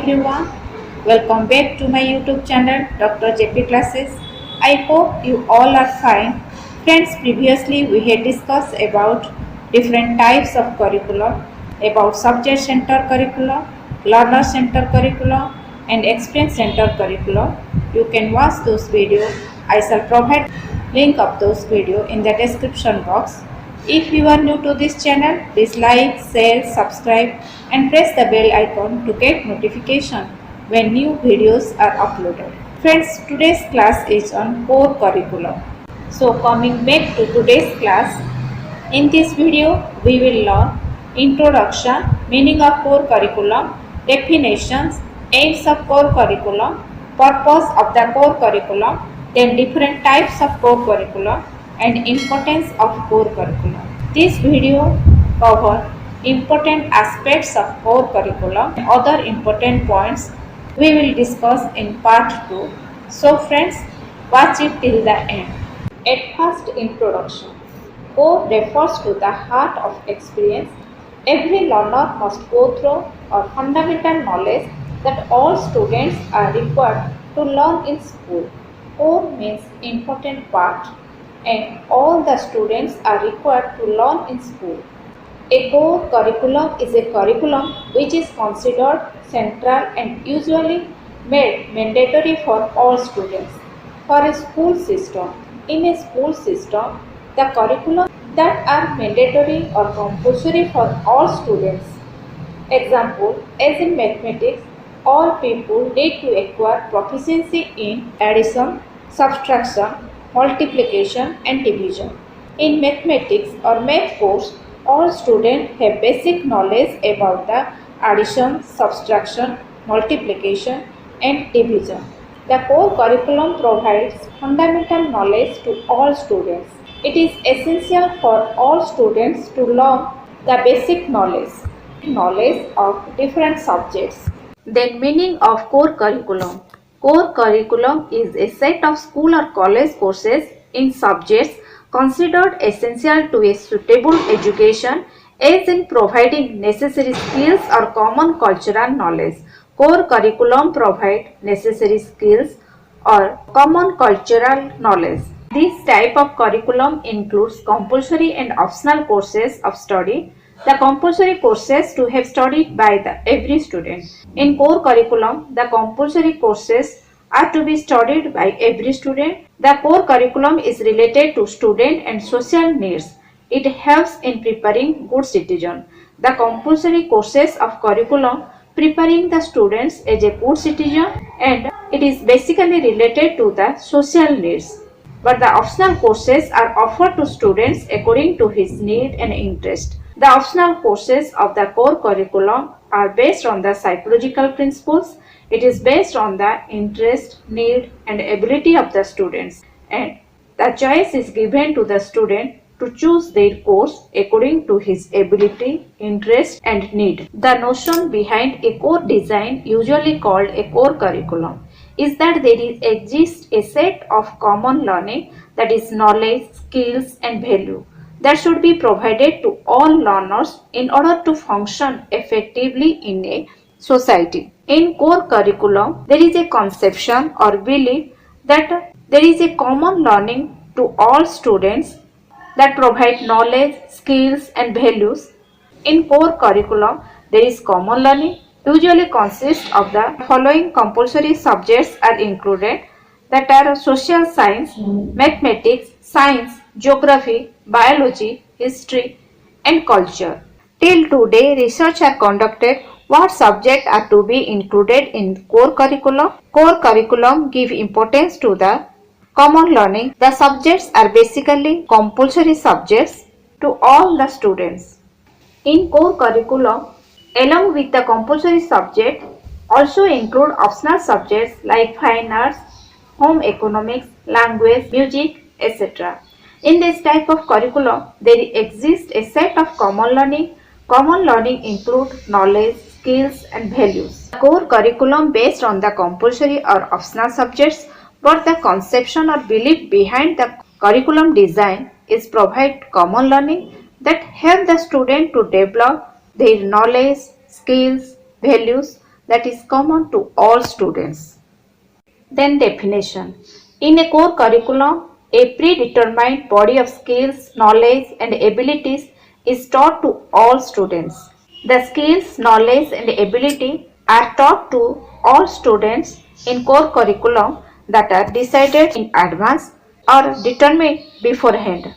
everyone, welcome back to my YouTube channel Dr. JP Classes. I hope you all are fine. Friends, previously we had discussed about different types of curriculum, about subject center curriculum, learner center curriculum and experience center curriculum. You can watch those videos. I shall provide link of those videos in the description box. If you are new to this channel, please like, share, subscribe and press the bell icon to get notification when new videos are uploaded. Friends, today's class is on core curriculum. So coming back to today's class, in this video we will learn introduction, meaning of core curriculum, definitions, aims of core curriculum, purpose of the core curriculum, then different types of core curriculum and importance of core curriculum. This video covers important aspects of core curriculum and other important points we will discuss in part 2. So friends, watch it till the end. At first, introduction. Core refers to the heart of experience. Every learner must go through a fundamental knowledge that all students are required to learn in school. Core means important part and all the students are required to learn in school. A core curriculum is a curriculum which is considered central and usually made mandatory for all students. For a school system, in a school system, the curriculum that are mandatory or compulsory for all students. Example, as in mathematics, all people need to acquire proficiency in addition, subtraction, multiplication and division. In mathematics or math course, all students have basic knowledge about the addition, subtraction, multiplication and division. The core curriculum provides fundamental knowledge to all students. It is essential for all students to learn the basic knowledge of different subjects. Then meaning of core curriculum. Core curriculum is a set of school or college courses in subjects considered essential to a suitable education as in providing necessary skills or common cultural knowledge. Core curriculum provide necessary skills or common cultural knowledge. This type of curriculum includes compulsory and optional courses of study. The compulsory courses to have studied by every student. In core curriculum, the compulsory courses are to be studied by every student. The core curriculum is related to student and social needs. It helps in preparing good citizen. The compulsory courses of curriculum preparing the students as a good citizen and it is basically related to the social needs. But the optional courses are offered to students according to his need and interest. The optional courses of the core curriculum are based on the psychological principles. It is based on the interest, need and ability of the students and the choice is given to the student to choose their course according to his ability, interest and need. The notion behind a core design, usually called a core curriculum, is that exists a set of common learning, that is knowledge, skills and value that should be provided to all learners in order to function effectively in a society. In core curriculum, there is a conception or belief that there is a common learning to all students that provide knowledge, skills and values. In core curriculum, there is common learning usually consists of the following compulsory subjects are included, that are social science, mathematics, science, geography, biology, history and culture. Till today, research are conducted what subjects are to be included in core curriculum. Core curriculum give importance to the common learning. The subjects are basically compulsory subjects to all the students. In core curriculum, along with the compulsory subject, also include optional subjects like fine arts, home economics, language, music, etc. In this type of curriculum, there exists a set of common learning. Common learning include knowledge, skills and values. The core curriculum based on the compulsory or optional subjects, but the conception or belief behind the curriculum design is provide common learning that help the student to develop their knowledge, skills, values that is common to all students. Then definition. In a core curriculum, a predetermined body of skills, knowledge and abilities is taught to all students. The skills, knowledge and ability are taught to all students in core curriculum that are decided in advance or determined beforehand.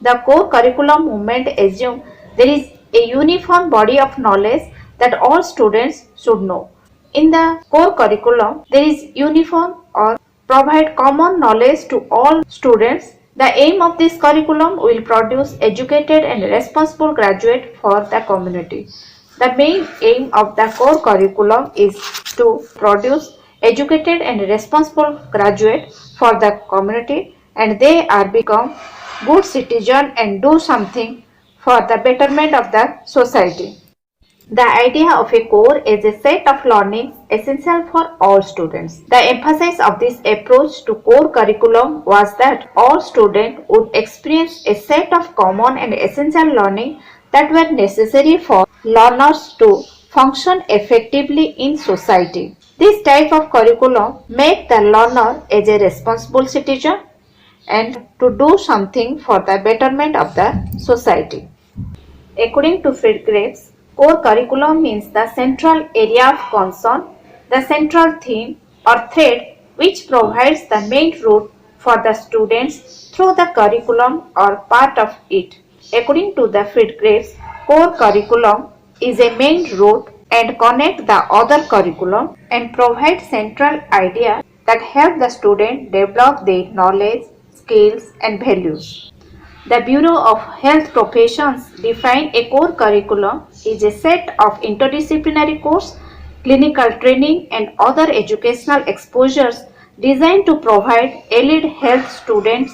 The core curriculum movement assumes there is a uniform body of knowledge that all students should know. In the core curriculum, there is uniform or provide common knowledge to all students. The aim of this curriculum will produce educated and responsible graduate for the community. The main aim of the core curriculum is to produce educated and responsible graduate for the community, and they are become good citizen and do something for the betterment of the society. The idea of a core is a set of learning essential for all students. The emphasis of this approach to core curriculum was that all students would experience a set of common and essential learning that were necessary for learners to function effectively in society. This type of curriculum make the learner as a responsible citizen and to do something for the betterment of the society. According to Fred Graves, core curriculum means the central area of concern, the central theme or thread which provides the main route for the students through the curriculum or part of it. According to the Fred Graves, core curriculum is a main route and connect the other curriculum and provide central idea that help the student develop their knowledge, skills and values. The Bureau of Health Professions define a core curriculum is a set of interdisciplinary course, clinical training and other educational exposures designed to provide allied health students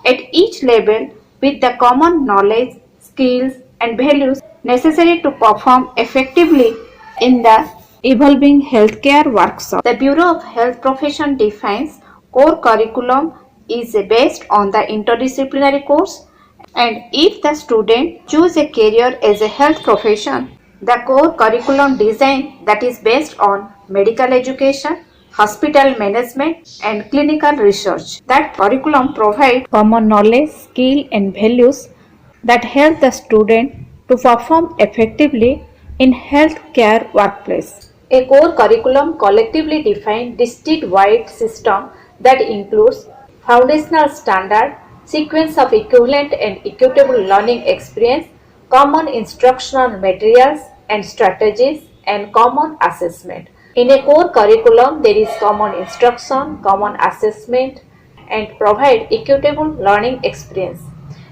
at each level with the common knowledge, skills and values necessary to perform effectively in the evolving healthcare workshop. The Bureau of Health Professions defines core curriculum is based on the interdisciplinary course, and if the student choose a career as a health profession, the core curriculum design that is based on medical education, hospital management and clinical research. That curriculum provides common knowledge, skill and values that help the student to perform effectively in healthcare workplace. A core curriculum collectively defines district-wide system that includes foundational standard, sequence of equivalent and equitable learning experience, common instructional materials and strategies, and common assessment. In a core curriculum, there is common instruction, common assessment, and provide equitable learning experience.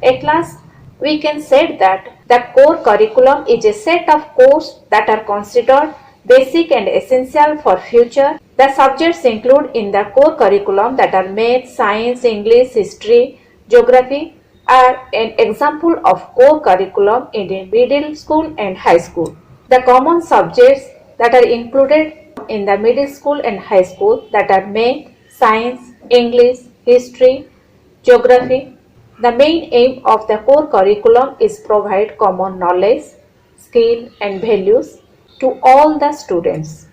At last, we can say that the core curriculum is a set of courses that are considered basic and essential for future. The subjects include in the core curriculum that are math, science, English, history, geography are an example of core curriculum in the middle school and high school. The common subjects that are included in the middle school and high school that are math, science, English, history, geography. The main aim of the core curriculum is provide common knowledge, skill and values to all the students.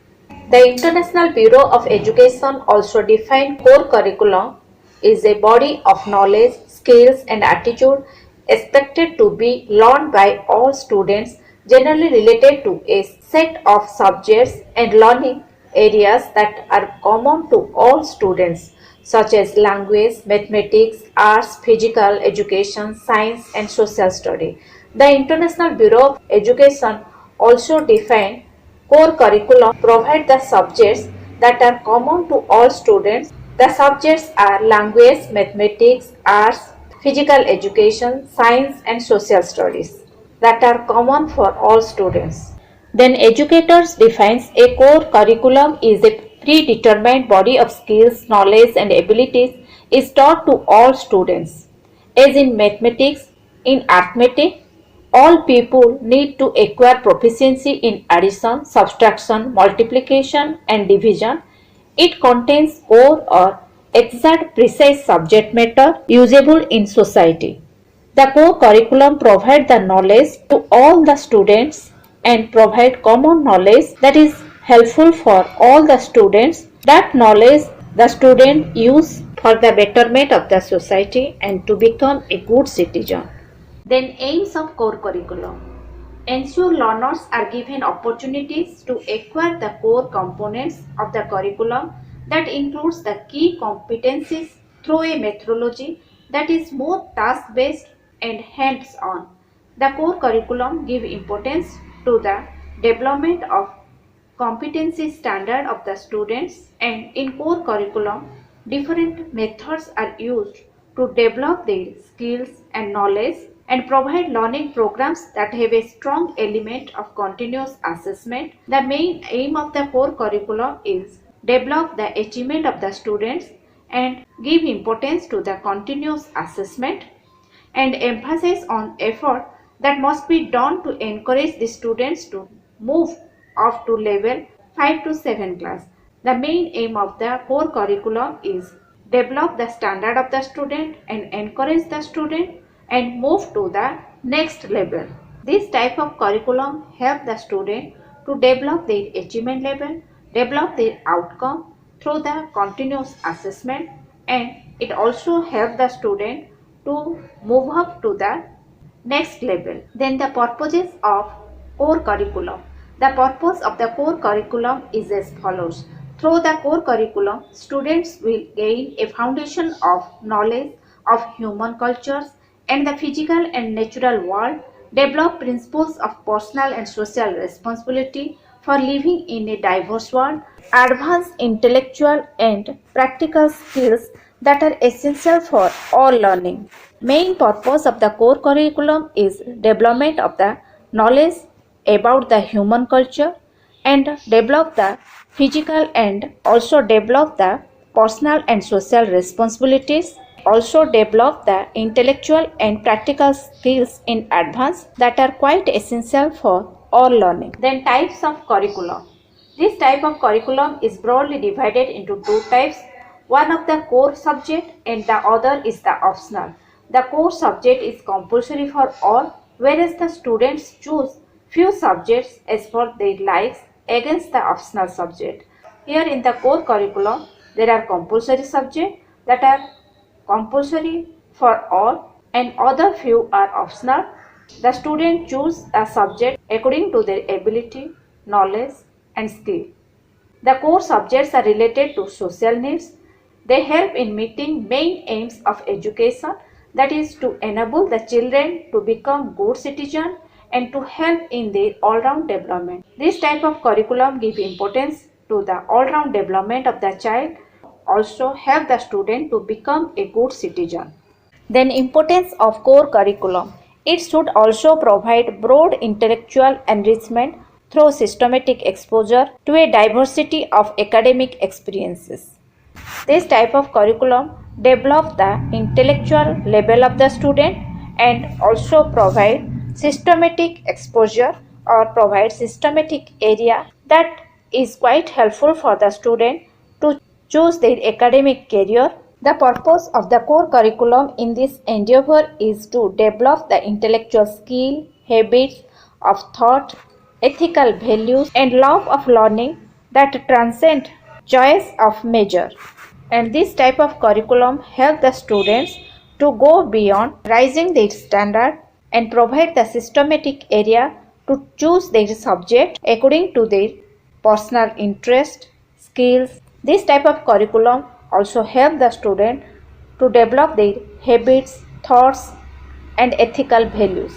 The International Bureau of Education also defines core curriculum is a body of knowledge, skills and attitude expected to be learned by all students, generally related to a set of subjects and learning areas that are common to all students, such as language, mathematics, arts, physical education, science and social study. The International Bureau of Education also defines core curriculum provide the subjects that are common to all students. The subjects are language, mathematics, arts, physical education, science and social studies that are common for all students. Then educators defines a core curriculum is a predetermined body of skills, knowledge and abilities is taught to all students. As in mathematics, in arithmetic, all people need to acquire proficiency in addition, subtraction, multiplication and division. It contains core or exact precise subject matter usable in society. The core curriculum provides the knowledge to all the students and provide common knowledge that is helpful for all the students. That knowledge the student use for the betterment of the society and to become a good citizen. Then aims of core curriculum. Ensure learners are given opportunities to acquire the core components of the curriculum that includes the key competencies through a methodology that is more task-based and hands-on. The core curriculum gives importance to the development of competency standard of the students, and in core curriculum different methods are used to develop their skills and knowledge and provide learning programs that have a strong element of continuous assessment. The main aim of the core curriculum is develop the achievement of the students and give importance to the continuous assessment and emphasis on effort that must be done to encourage the students to move up to level 5 to 7 class. The main aim of the core curriculum is develop the standard of the student and encourage the student and move to the next level. This type of curriculum help the student to develop their achievement level, develop their outcome through the continuous assessment, and it also help the student to move up to the next level. Then the purposes of core curriculum. The purpose of the core curriculum is as follows. Through the core curriculum, students will gain a foundation of knowledge of human cultures and the physical and natural world, develop principles of personal and social responsibility for living in a diverse world, advance intellectual and practical skills that are essential for all learning. Main purpose of the core curriculum is development of the knowledge about the human culture and develop the physical and also develop the personal and social responsibilities, also develop the intellectual and practical skills in advance that are quite essential for all learning. Then types of curriculum. This type of curriculum is broadly divided into two types. One of the core subject and the other is the optional. The core subject is compulsory for all, whereas the students choose few subjects as per their likes against the optional subject. Here in the core curriculum, there are compulsory subjects that are compulsory for all and other few are optional. The student choose a subject according to their ability, knowledge and skill. The core subjects are related to social needs. They help in meeting main aims of education, that is to enable the children to become good citizens and to help in their all-round development. This type of curriculum gives importance to the all-round development of the child, also help the student to become a good citizen. Then importance of core curriculum. It should also provide broad intellectual enrichment through systematic exposure to a diversity of academic experiences. This type of curriculum develop the intellectual level of the student and also provide systematic exposure or provide systematic area that is quite helpful for the student to choose their academic career. The purpose of the core curriculum in this endeavor is to develop the intellectual skill, habits of thought, ethical values and love of learning that transcend choice of major. And this type of curriculum help the students to go beyond raising their standard and provide the systematic area to choose their subject according to their personal interest, skills. This type of curriculum also help the student to develop their habits, thoughts and ethical values.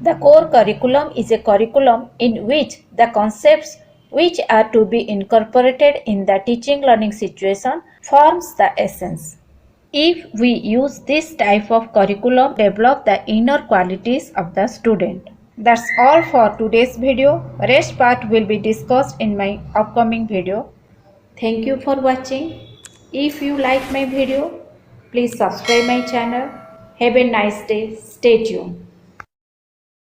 The core curriculum is a curriculum in which the concepts which are to be incorporated in the teaching learning situation forms the essence. If we use this type of curriculum, develop the inner qualities of the student. That's all for today's video. Rest part will be discussed in my upcoming video. Thank you for watching. If you like my video, please subscribe my channel. Have a nice day. Stay tuned.